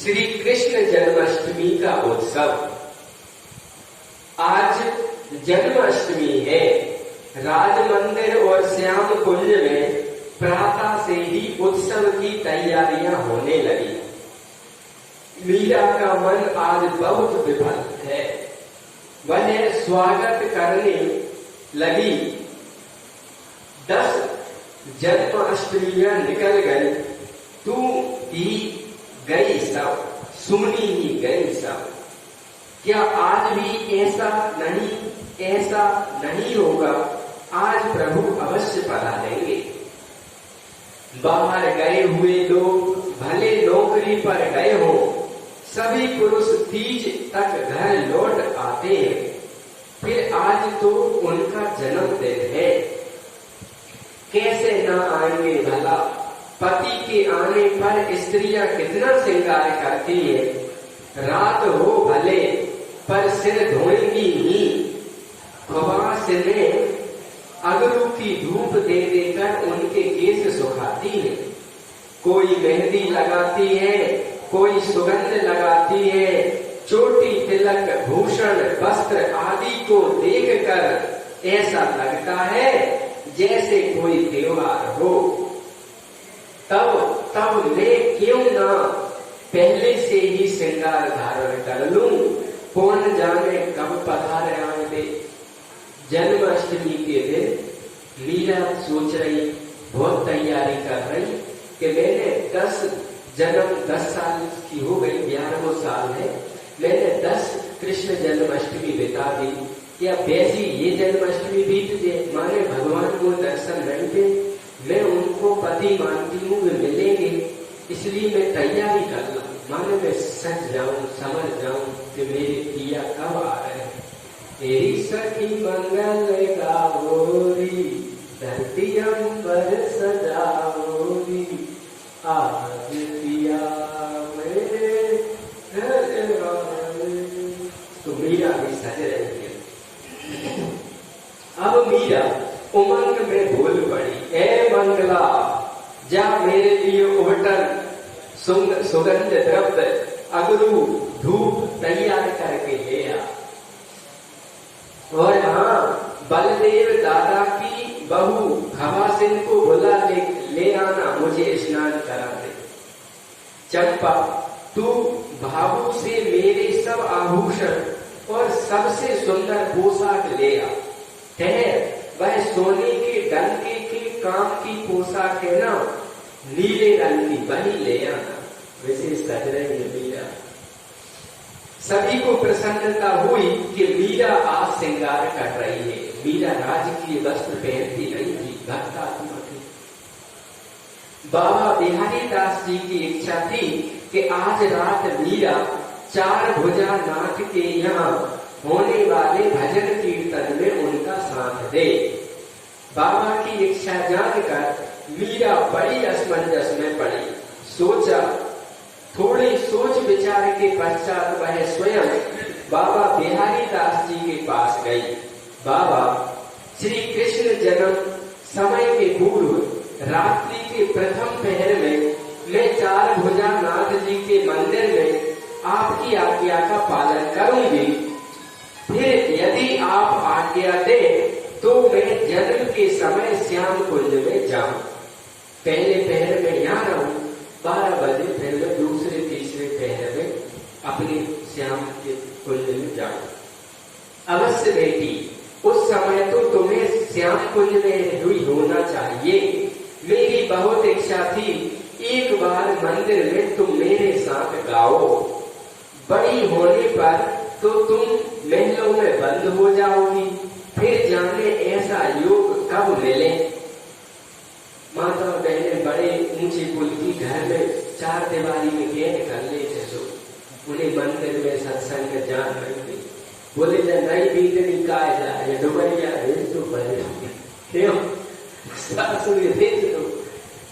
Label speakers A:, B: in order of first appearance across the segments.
A: श्री कृष्ण जन्माष्टमी का उत्सव। आज जन्माष्टमी है। राज मंदिर और श्याम कुंज में प्रातः से ही उत्सव की तैयारियां होने लगी। मीरा का मन आज बहुत विफल है। वह स्वागत करने लगी। 10 जन्माष्टमियां निकल गई, तू भी गई सब, सुनी ही गई सब। क्या आज भी ऐसा नहीं होगा? आज प्रभु अवश्य पधा लेंगे। बाहर गए हुए लोग भले नौकरी पर गए हो, सभी पुरुष तीज तक घर लौट आते हैं। फिर आज तो उनका जन्मदिन है, कैसे न आएंगे भला? पति के आने पर स्त्रियां कितना श्रृंगार करती है। रात हो भले पर सिर धोएंगी ही। खवास में अगरू की धूप दे देकर उनके केस सुखाती है। कोई मेहंदी लगाती है, कोई सुगंध लगाती है। चोटी, तिलक, भूषण, वस्त्र आदि को देखकर ऐसा लगता है जैसे कोई त्योहार हो। तब मैं क्यों ना पहले से ही श्रृंगार धारण कर लूं? कौन जाने कब पधार आए। जन्माष्टमी के दिन मीरा सोच रही, बहुत तैयारी कर रही कि मैंने 10 साल की हो गई, 11वां साल है। मैंने 10 कृष्ण जन्माष्टमी बिता दी। या वैसी ये जन्माष्टमी बीत जाए, माने भगवान को दर्शन नहीं दे। मैं उनको पति मानती हूँ, वे मिलेंगे, इसलिए मैं तैयारी कर लूं। माने मैं सच जाऊं, समझ जाऊं कि मेरे पिया कब आ रहे हैं। तेरी सखी मंगल गावोरी, धरती अंबर सजावोरी। आज पिया मेरे घर आए। तो मीरा भी सज रही है। अब मीरा उमंग में भूल पड़ी। ए मंगला, जा मेरे लिए उबटन, सुगंध द्रव्य, अगरू, धूप तैयार करके ले आ। और हाँ, बलदेव दादा की बहू खवासिन को बुला ले आना, मुझे स्नान करा दे। चंपा, तू भावों से मेरे सब आभूषण और सबसे सुंदर पोशाक ले आ। ठहर, वह सोने के डंके के काम की पोशाक है ना, नीले रंग की, वही ले आना। वैसे सज रही है मीरा। सभी को प्रसन्नता हुई कि मीरा आज श्रृंगार कर रही है। मीरा राजकीय वस्त्र पहनती नहीं थी, भक्त आत्मा थी। बाबा बिहारी दास जी की इच्छा थी कि आज रात मीरा 4 भुजा नाथ के यहाँ होने वाले भजन कीर्तन में उनका साथ दे। बाबा की इच्छा जानकर मीरा बड़ी असमंजस में पड़ी। सोचा, थोड़ी सोच विचार के पश्चात वह स्वयं बाबा बिहारी दास जी के पास गई। बाबा, श्री कृष्ण जन्म समय के पूर्व रात्रि के प्रथम पहर में मैं 4 भुजा नाथ जी के मंदिर में आपकी आज्ञा का पालन करूंगी। फिर यदि आप आज्ञा दे तो मैं जन्म के समय श्याम कुंज में जाऊं। पहले पहर में यहाँ रहूं, 12 बजे फिर मैं दूसरे तीसरे पहर में अपने श्याम के कुंज में जाऊं। अवश्य बेटी, उस समय तो तुम्हें श्याम कुंज में हुई होना चाहिए। मेरी बहुत इच्छा थी एक बार मंदिर में तुम मेरे साथ गाओ। बड़ी होने पर तो तुम महलों में बंद हो जाओगी, फिर जाने ऐसा योग कब मिले। माता बहने बड़े ऊंचे कुल की घर में 4 दीवारी में कैद कर ले सो। उन्हें मंदिर में सत्संग में जान रही थी। बोले जा नई बीतनी का जाए, डुबरिया भेज दो बड़े। क्यों सासू भेज दो,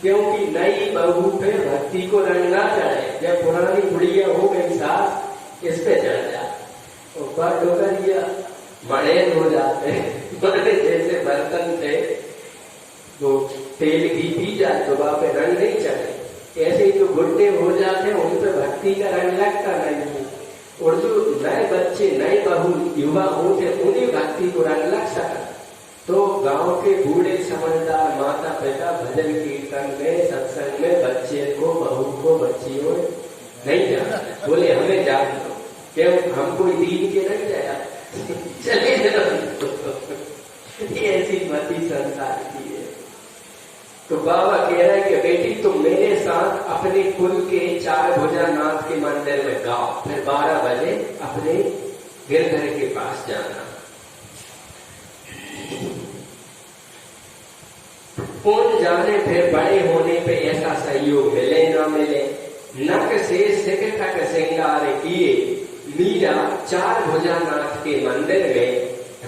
A: क्योंकि नई बहू पे भक्ति को रंग ना चढ़े। जब पुरानी बुढ़िया हो गई सास, इस पे चढ़ जा। और डुबरिया बड़े हो जाते हैं, बड़े जैसे बर्तन थे वो तेल घी पी जाए तो वहां पे रंग नहीं चढ़े। ऐसे ही जो बुढ़े हो जाते हैं उन पे भक्ति का रंग लगता नहीं है। और जो नए बच्चे, नए बहू, युवा होते, उन्हें भक्ति को रंग लग सका। तो गांव के बूढ़े समझदार माता पिता भजन कीर्तन में, सत्संग में बच्चे को, बहू को, बच्चियों नहीं जाना, बोले हमें जान दो, क्यों हम कोई दीन के नहीं जाया चले ये ऐसी मती संसार की है। तो बाबा कह रहे हैं कि बेटी तुम मेरे साथ अपने कुल के चार भुजानाथ के मंदिर में गाओ, फिर 12 बजे अपने गिरधर के पास जाना। कौन जाने फिर बड़े होने पे ऐसा सहयोग मिले ना मिले। नक से सिर तक श्रृंगार किए मीरा चार भुजानाथ के मंदिर में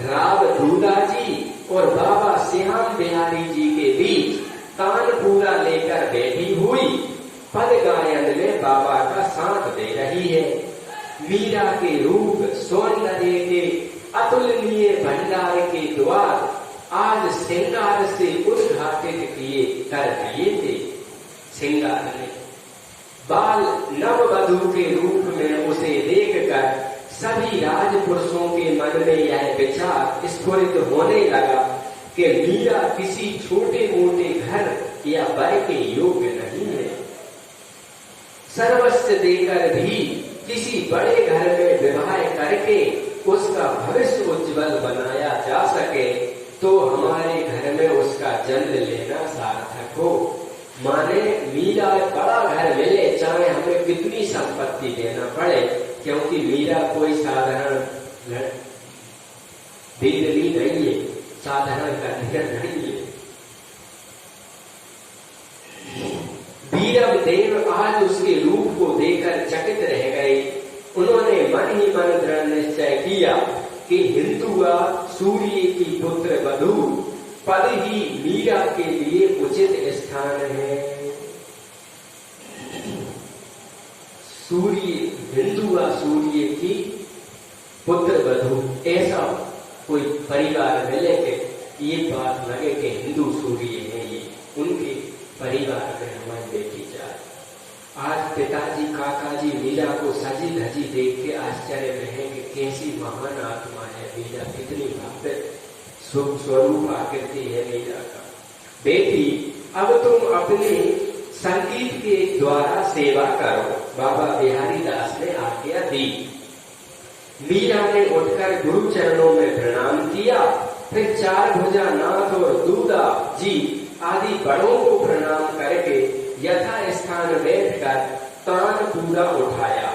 A: राव दूधा जी और बाबा श्याम बिहारी जी के बीच तानपूरा लेकर बैठी हुई पद गायन में बाबा का साथ दे रही है। मीरा के रूप सौंदर्य के अतुलनीय भंडार के द्वार आज श्रृंगार से उद्घाटित किए कर दिए थे। श्रृंगार ने बाल नववधू के रूप में उसे देखकर सभी राजपुरुषों के मन में यह विचार स्फुरित होने लगा कि मीरा किसी छोटे मोटे घर या वर के योग्य नहीं है। सर्वस्व देकर भी किसी बड़े घर में विवाह करके उसका भविष्य उज्जवल बनाया जा सके तो हमारे घर में उसका जन्म लेना सार्थक हो। माने मीरा बड़ा घर मिले, चाहे हमें कितनी संपत्ति देना पड़े, क्योंकि मीरा कोई साधारण दीदी नहीं है, साधारण कन्या नहीं है। वीरम देव आज उसके रूप को देखकर चकित रह गए। उन्होंने मन ही मन दृढ़ निश्चय किया कि हिंदुआ सूर्य की पुत्र वधू पद ही मीरा के लिए उचित स्थान है। सूर्य, हिंदुआ सूर्य की पुत्र वधू, ऐसा कोई परिवार मिले कि ये बात लगे कि हिंदू सूर्य है, ये उनके परिवार में हमारी बेटी जाए। आज पिताजी काकाजी मीरा को सजी धजी देख के आश्चर्य में है कि कैसी महान आत्मा है मीरा, कितनी भव्य शुभ स्वरूप आकृति है मीरा का। बेटी अब तुम अपने संगीत के द्वारा सेवा करो, बाबा बिहारी दास ने आज्ञा दी। मीरा ने उठकर गुरु चरणों में प्रणाम किया, फिर चार भुजानाथ और दूधा जी आदि बड़ों को प्रणाम करके यथा स्थान बैठकर तान पूरा उठाया।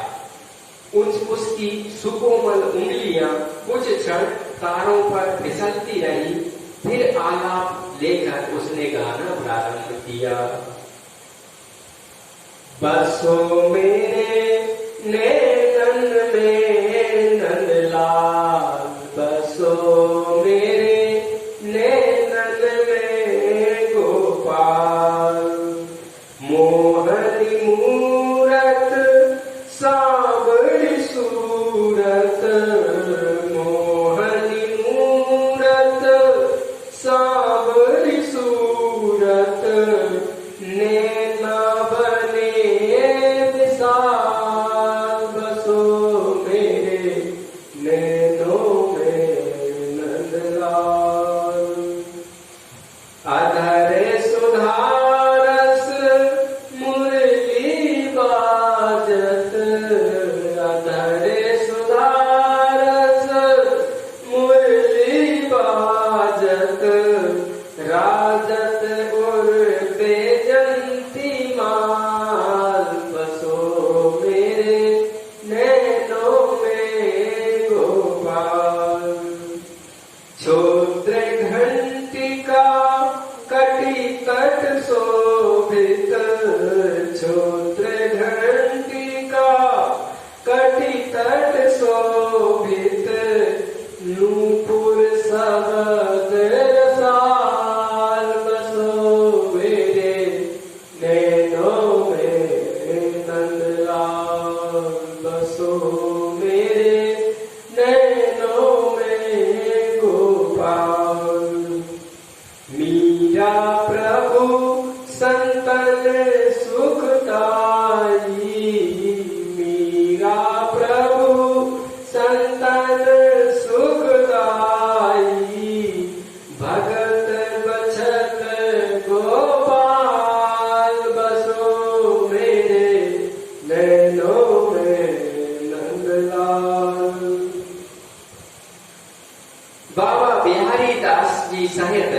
A: उसकी सुकोमल उंगलियां कुछ क्षण तारों पर फिसलती रही, फिर आलाप लेकर उसने गाना प्रारंभ किया। बसो मेरे नैनन में नंदलाल, बसो मेरे नैनन में गोपाल, मोहनी मूरत सांवरी सूरत, मोहनी मूरत सांवरी सूरत, नैना बने विशाल, बसो मेरे नैनों में नंदलाल। अधर सुधारस मुरली बाजत, अधर सुधारस मुरली बाजत, राजत उर बेजंती माल, बसो मेरे नैनों में गोपाल। क्षोत्र घंटिका कटी तट शोभित, क्षोत्र घंटिका कटी तट शोभित, नूपुर शब्द रसाल, बसो मेरे नैनों में नंदलाल, बसो मेरे नैनों में गोपाल। मीरा प्रभु संतन सुखदाई, मीरा प्रभु संतन सुखदाई, भगत बचत गोपाल, बसो मेरे नैनों में नंदलाल। बाबा बिहारी दास जी सहित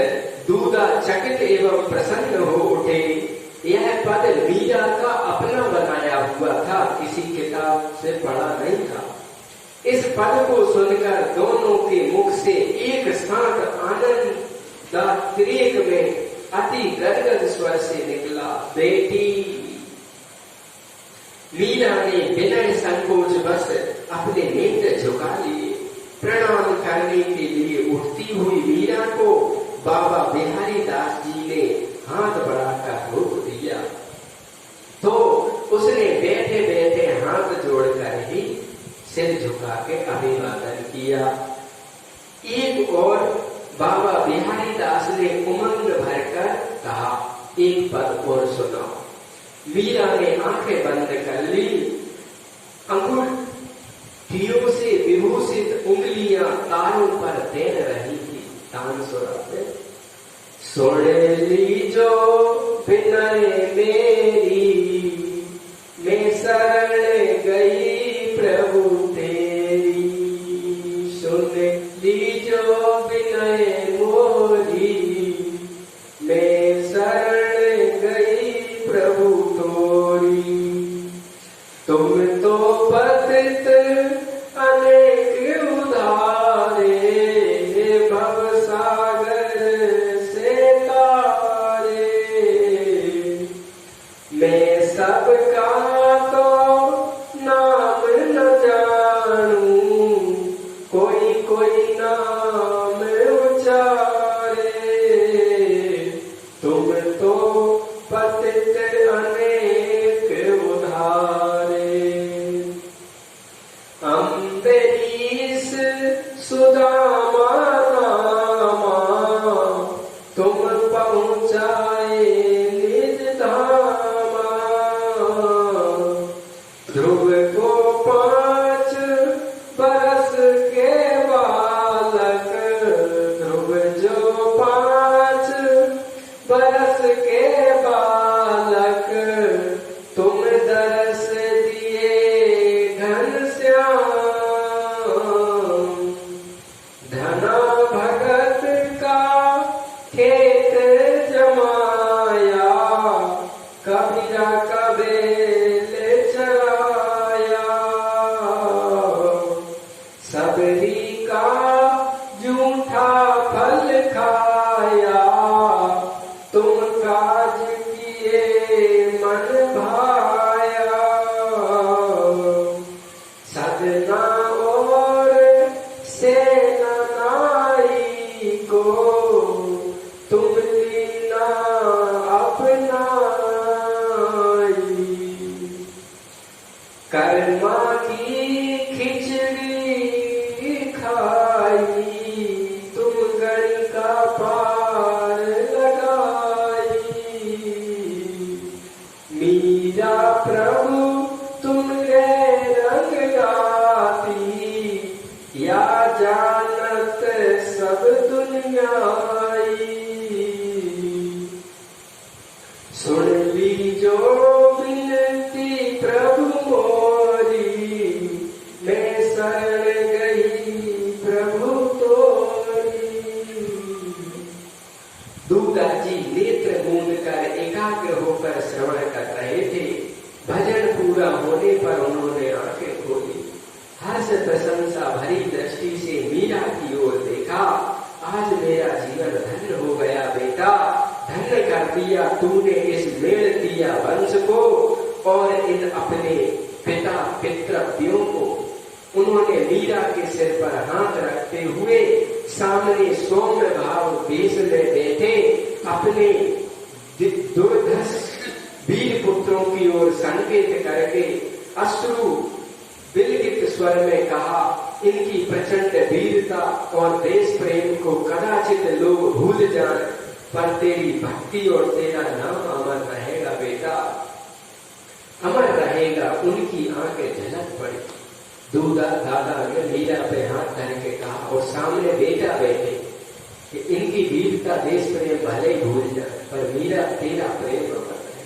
A: दूधा चकित एवं प्रसन्न हो उठे। यह पद मीरा का अपना बनाया हुआ था, किसी किताब से पढ़ा नहीं था। इस पद को सुनकर दोनों के मुख से एक साथ आनंदातिरेक में अति गदगद स्वर से निकला, बेटी। मीरा ने बिना संकोच बस अपने नेत्र झुका लिए। प्रणाम करने के लिए उठती हुई मीरा को बाबा बिहारी दास जी ने हाथ बढ़ाकर रोक दिया, तो उसने बैठे बैठे हाथ जोड़कर ही सिर झुका के अभिवादन किया। एक और बाबा बिहारी दास ने उमंग भरकर कहा, एक पद और सुनाओ। मीरा ने आंखें बंद कर ली। अंगूठियों से विभूषित उंगलियां तारों पर तैर रही थी। तान सुराते, सुन लीजो विनय मेरी, मैं शरण गई प्रभु तेरी। सुन लीजो विनय मोरी, मैं शरण गई प्रभु तोरी। तुम तो पतित अनेक उधारे, भव सागर से तारे। मैं सबका तो नाम न जानूं, कोई कोई नाम उचारे। तुम तो पतित अनेक उधारे। अम्बरीश सुदामा नामा, तुम पहुँचाए निज धामा। ध्रुव को 5 बरस के बालक, ध्रुव जो 5 बरस के बालक, तुम दरस दिए घनश्याम। धना भगत का खेत जमाया, कबीरा कबेल चराया। सबरी का जूठा फल खाया, तुम काज किए मन भाया। सदना और सेना नाई को, तुम लीना अपनाई। कर्मा की खिचड़ी खाई, तुम गणी का पार लगाई। मीरा प्रभु तुम रंग गाती, या जानत सब दुनियाई। सुन लीजो विनती प्रभु मोरी, मैं शरण गई प्रभु तोरी। दूधा जी नेत्र मूंद कर एकाग्र होकर श्रवण कर रहे थे। भजन पूरा होने पर उन्होंने आंखें खोली। हर्ष प्रशंसा भरी दृष्टि से मीरा की ओर देखा। आज मेरा जीवन धन्य हो गया बेटा, धन्य कर दिया तूने इस मेल दिया वंश को और इन अपने पिता पितृव्यों को। उन्होंने मीरा के सिर पर हाथ रखते हुए सामने सौम्य भाव वेश में बैठे अपने दुर्धर्ष वीर पुत्रों की ओर संकेत करके अश्रु बिलगित स्वर में कहा, इनकी प्रचंड वीरता और देश प्रेम को कदाचित लोग भूल जाएं, पर तेरी भक्ति और तेरा नाम अमर रहेगा बेटा। अमर रहेगा। उनकी आंखें झलक पड़ी। दादा ने मीरा पे हाथ धर के कहा और सामने बेटा बैठे कि इनकी वीरता देश प्रेम भले ही भूल जाए पर मीरा तेरा प्रेम अमर रहे।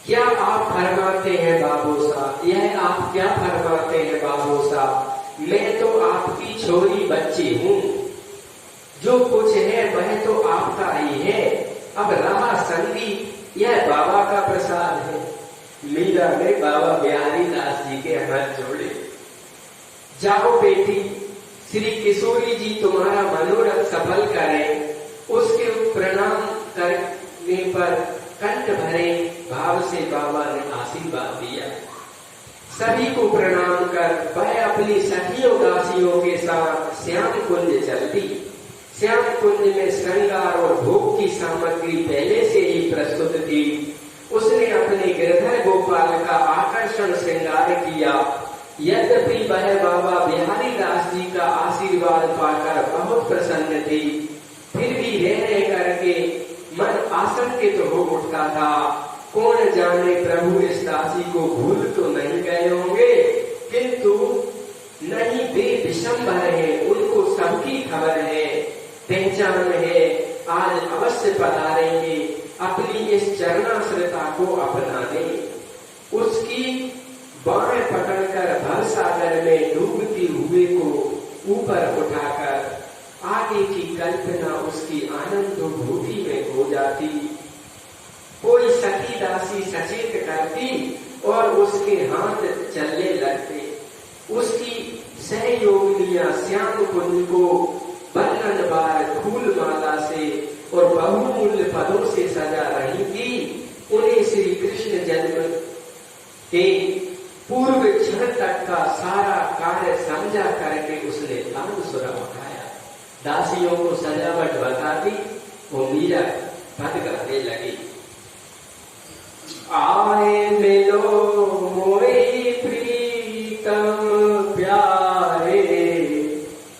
A: क्या आप फरमाते हैं बाबू साहब, यह आप क्या फरमाते हैं बाबू साहब, मैं तो आपकी छोरी बच्ची हूं, जो कुछ है वह तो आपका ही है, अब रहा संगीत यह बाबा का प्रसाद है। मीरा ने बाबा बिहारी दास जी के हाथ जोड़े। जाओ बेटी, श्री किशोरी जी तुम्हारा मनोरथ सफल करें। उसके प्रणाम करने पर कंठ भरे भाव से बाबा ने आशीर्वाद दिया। सभी को प्रणाम कर वह अपनी सखियों दासियों के साथ श्याम कुंज चलती। श्याम कुंज में श्रृंगार और भोग की सामग्री पहले से ही प्रस्तुत थी। उसने अपने गिरधर गोपाल का आकर्षण श्रृंगार किया। यद्यपि वह बाबा बिहारी दास जी का आशीर्वाद पाकर बहुत प्रसन्न थी, फिर भी रह करके मन आशंकित हो उठता था। कौन जाने प्रभु इस दासी को भूल तो नहीं गए होंगे, किंतु नहीं वे विषंबर है, उनको सबकी खबर है, पहचान है, आज अवश्य पधारेंगे, अपनी इस चरणाश्रिता को अपनाने। उसकी बाएं पकड़कर भव सागर में डूबती हुए को ऊपर उठाकर आगे की कल्पना उसकी आनंद भूति में खो जाती। कोई सखी दासी सचेत करती और उसके हाथ चलने लगते। उसकी सहयोगिनियां श्याम कुंज को बंधन बार फूल माला से और बहुमूल्य पदों से सजा रही थी। उन्हें श्री कृष्ण जन्म के पूर्व क्षण तक का सारा कार्य समझा करके उसने तान सुरा उठाया। दासियों को सजावट बताती, वो मीरा पद गाने लगी। आए मिलो मोई प्रीतम प्यारे,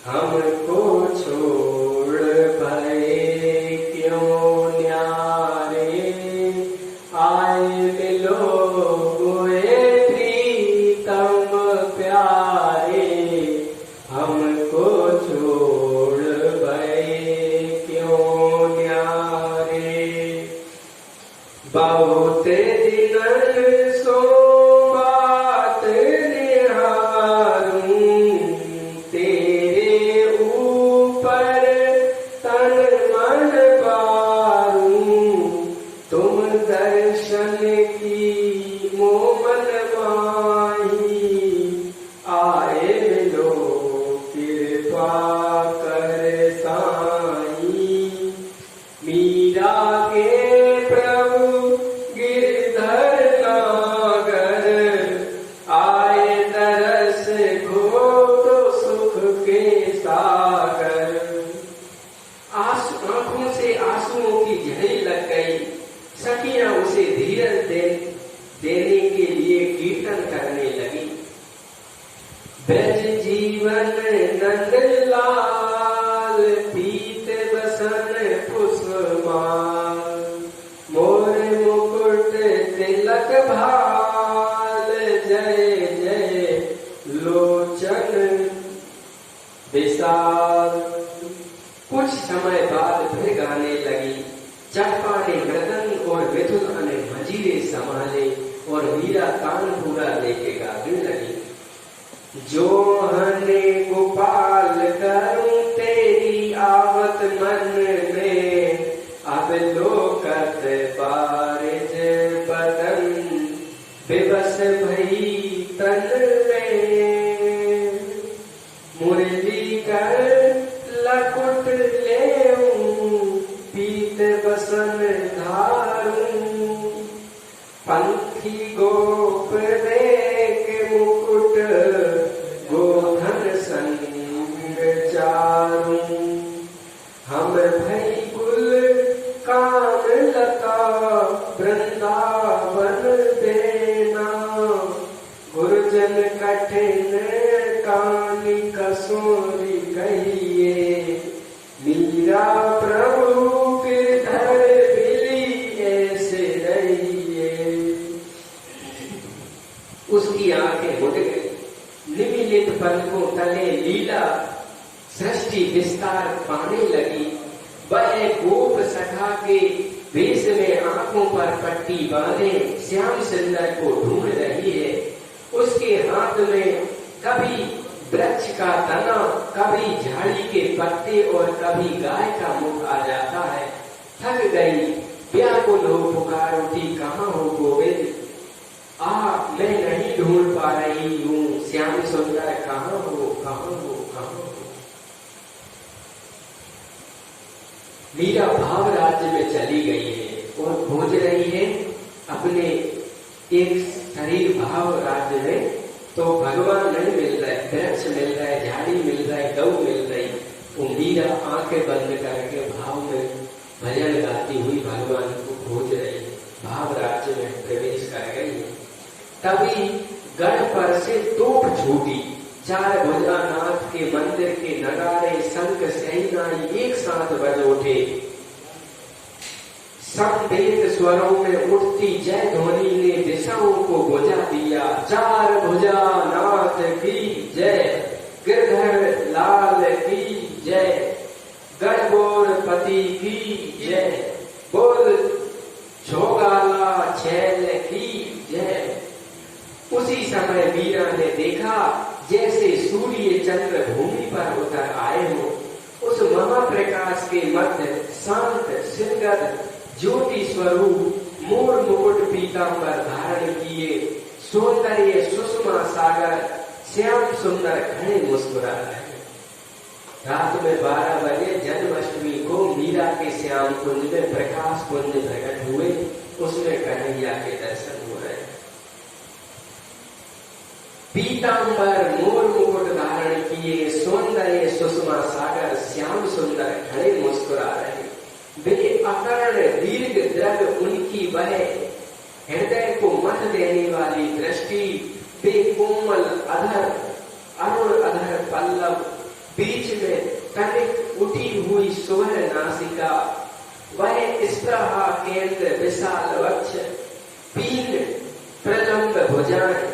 A: हमको छोड़ भय क्यों न्यारे। आए मिलो मोए प्रीतम प्यारे, हमको छोड़ भय क्यों न्यारे। बहुत दिनन सो बात निहारूं, तेरे ऊपर तन मन बारूं। तुम दर्शन की मोमन माही, आए मिलो कृपा कर साईं। मीरा के प्रभु गिरधर नागर, आए तरस घो तो सुख के सागर। आंखों से आंसुओं की झड़ी लग गई। सखियां उसे धीरज देने के लिए कीर्तन करने लगी। ब्रज जीवन नंद लाल, पीत बसन कुसुमाल। मोर मुकुट तिलक भाल, जय जय लोचन विशाल। कुछ समय बाद फिर गाने लगी। चंपा ने मृदंग और मिथुन ने मजीरे संभाले और मीरा तानपुरा लेके गाने लगी। जो हने गोपाल करूं तेरी आवत मन में, अब लोकत बारिज बदन बेबस भई तन में। मुरली कर लकुट लेऊं, पीत बसन धारूं। पंथी गोप देख मुकुट, गोधन संग चारूं। हम भई कुल कान लता, वृंदावन देना। गुरुजन कठिन कानी कसोरी कहिए। मीरा प्रभु गिरधर बिली ऐसे रही। उसकी आंखें मुड़ गई। निमिलित पलकों तले लीला सृष्टि विस्तार पाने लगी। वह गोप सखा के वेश में आंखों पर पट्टी बांधे श्याम सुंदर को ढूंढ रही है। उसके हाथ में कभी वृक्ष का तना, कभी झाड़ी के पत्ते और कभी गाय का मुख आ जाता है। थक गई, व्याकुल हो पुकार उठी, कहाँ हो गोविंद? मैं नहीं ढूंढ पा रही हूँ, श्याम सुंदर कहाँ हो, कहाँ हो, कहाँ हो? मीरा भाव राज्य में चली गई है और खोज रही है अपने एक शरीर भाव राज्य में। तो भगवान नहीं मिल रहे, वृक्ष मिल रहा है, झाड़ी मिल रहा है, गौ मिल रही। वो मीरा आंखें बंद करके भाव में भजन गाती हुई भगवान को खोज रही है, भाव राज्य में प्रवेश कर गई है। तभी गढ़ पर से तोप छूटी। चार भुजानाथ के मंदिर के नगारे शंख सहनाई एक साथ बज उठे। समवेत स्वरों में उठती जय ध्वनि ने दिशाओं को बुझा दिया। चार भुजानाथ की जय, गिरधर लाल की जय, गढ़गोरपति की जय, बोल छोगाला छैल की जय। उसी समय मीरा ने देखा जैसे सूर्य चंद्र भूमि पर उतर आए हो। उस महाप्रकाश के मध्य शांत सिंगद ज्योति स्वरूप मोर मुकुट पीतांबर धारण किए सौंदर्य सुषमा सागर श्याम सुंदर खड़े मुस्कुरा रहे। रात में 12 बजे जन्माष्टमी को मीरा के श्याम कुंज में प्रकाश कुंज प्रकट हुए। उसमें कन्हैया के दर्शन हो रहे। पीतांबर मोर मुकुट धारण किए सौंदर्य सुषमा सागर श्याम सुंदर खड़े मुस्कुरा रहे। वे अकर्ण दीर्घ द्रग उनकी वह हृदय को मत देने वाली दृष्टि, वे कोमल अधर अरुण अधर पल्लव, बीच में तनिक उठी हुई सुवर्ण नासिका, वह स्प्रहा केंद्र विशाल वक्ष, पीन प्रलंब भुजाएं,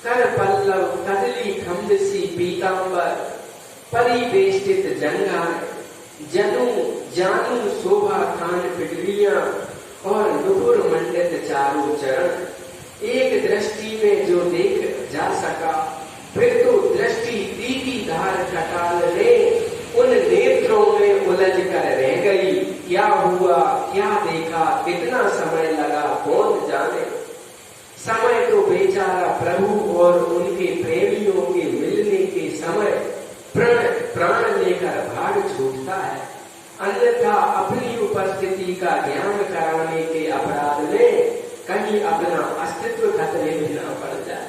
A: कर पल्लव कदली खम्बसी पीतांबर, परिवेष्टित जंघाएं, जनू जानू शोभा खान पिटलियां और नुपुर मंडित चारों चरण। एक दृष्टि में जो देख जा सका, फिर तो दृष्टि दीदी धार कटाल ने उन नेत्रों में उलझ कर रह गई। क्या हुआ, क्या देखा, कितना समय लगा, कौन जाने। समय तो बेचारा प्रभु और उनके प्रेमियों के मिलने के समय प्राण लेकर भाग छूटता है, अन्यथा अपनी उपस्थिति का ज्ञान कराने के अपराध में कहीं अपना अस्तित्व खतरे में न पड़ जाए।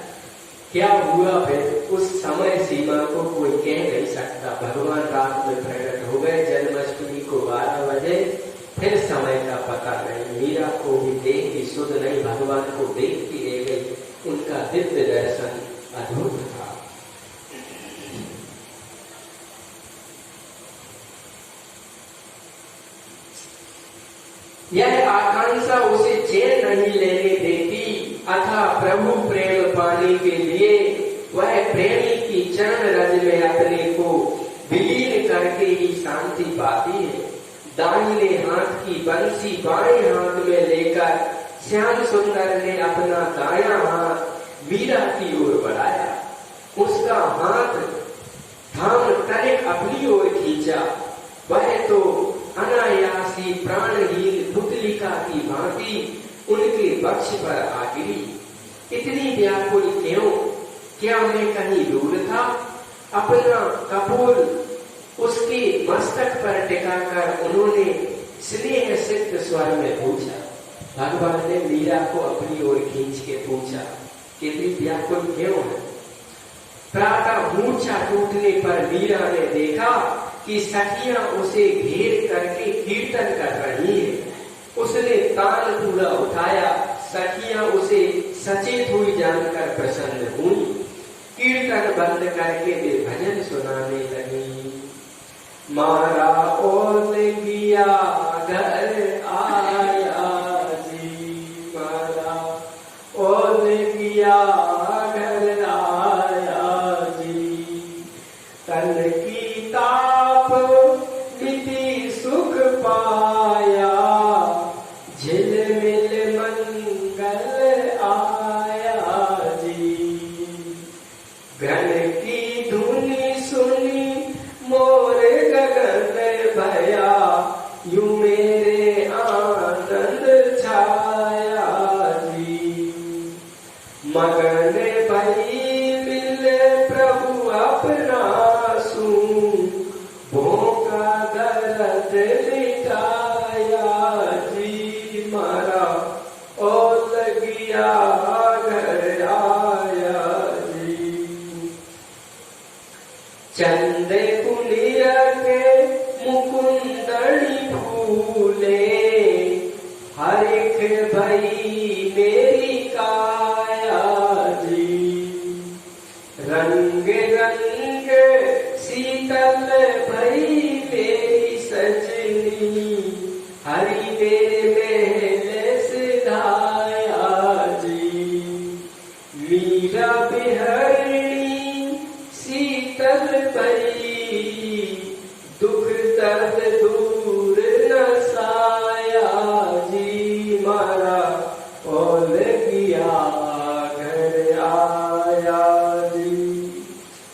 A: क्या हुआ फिर उस समय सीमा को कोई कह नहीं सकता। भगवान रात में प्रकट हो गए जन्माष्टमी को 12 बजे, फिर समय का पता नहीं। मीरा को भी देखती सुध नहीं, भगवान को देखती रह गई। उनका दिव्य दर्शन अद्भुत था। यह आकांक्षा उसे चैन नहीं लेने देती। अथा प्रभु प्रेम पाने के लिए वह प्रेमी की चरण रज में अपने को विलीन करके ही शांति पाती है। दाहिने हाथ की बंसी बाएं हाथ में लेकर श्याम सुंदर ने अपना दायां हाथ मीरा की ओर बढ़ाया। उसका हाथ थाम तनिक अपनी ओर खींचा। वह तो अनायासी प्राणहीन पुतलिका की भांति उनके वक्ष पर आ गिरी। इतनी व्याकुल क्यों? क्या मैं कहीं दूर था? अपना कपूर उसके मस्तक पर टिकाकर उन्होंने स्नेह सिद्ध स्वर में पूछा। भगवान ने मीरा को अपनी ओर खींच के पूछा, कितनी व्याकुल क्यों है? प्रातः मूर्छा टूटने पर मीरा ने देखा कि सखियां उसे घेर करके कीर्तन कर रही है। उसने ताल पूरा उठाया। सखियां उसे सचेत हुई जानकर प्रसन्न हुई। कीर्तन बंद करके वे भजन सुनाने लगी। मारा ओल किया घर आया जी, मारा ओल किया मगन भई मिले प्रभु अपना सू, भोका दर्द मिटाया जी मारा, ओ लगिया घर आया जी। चंदे कुलिया के मुकुंदनी फूले, हर एक भई मेरी काया जी। रंग रंग शीतल भई मेरी सजनी, हरि मेरे महल सिधाया जी। मीरा बिहरणी शीतल भई, दुख दर्द दूर न साया जी मारा, ओल किया घर आया जी।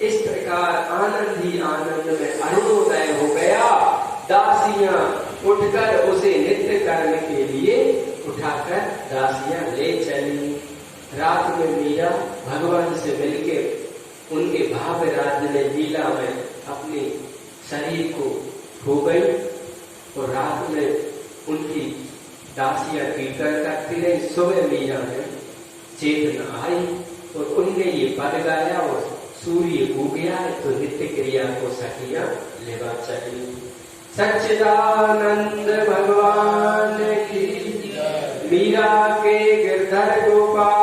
A: इस प्रकार आनंद ही आनंद में अरुणोदय हो गया। दासियां उठकर उसे नित्य करने के लिए उठाकर दासियां ले चली। रात में मीरा भगवान से मिलकर उनके भाव राजने लीला में अपने शरीर को खो गई, और रात में उनकी दासियां कीर्तन करती रही। सुबह मीरा में चेतना आई और उनने ये पद गाया, और सूर्य उग गया तो नित्य क्रिया को सखियां लेवा चली। सच्चिदानंद भगवान की, मीरा के गिरधर गोपाल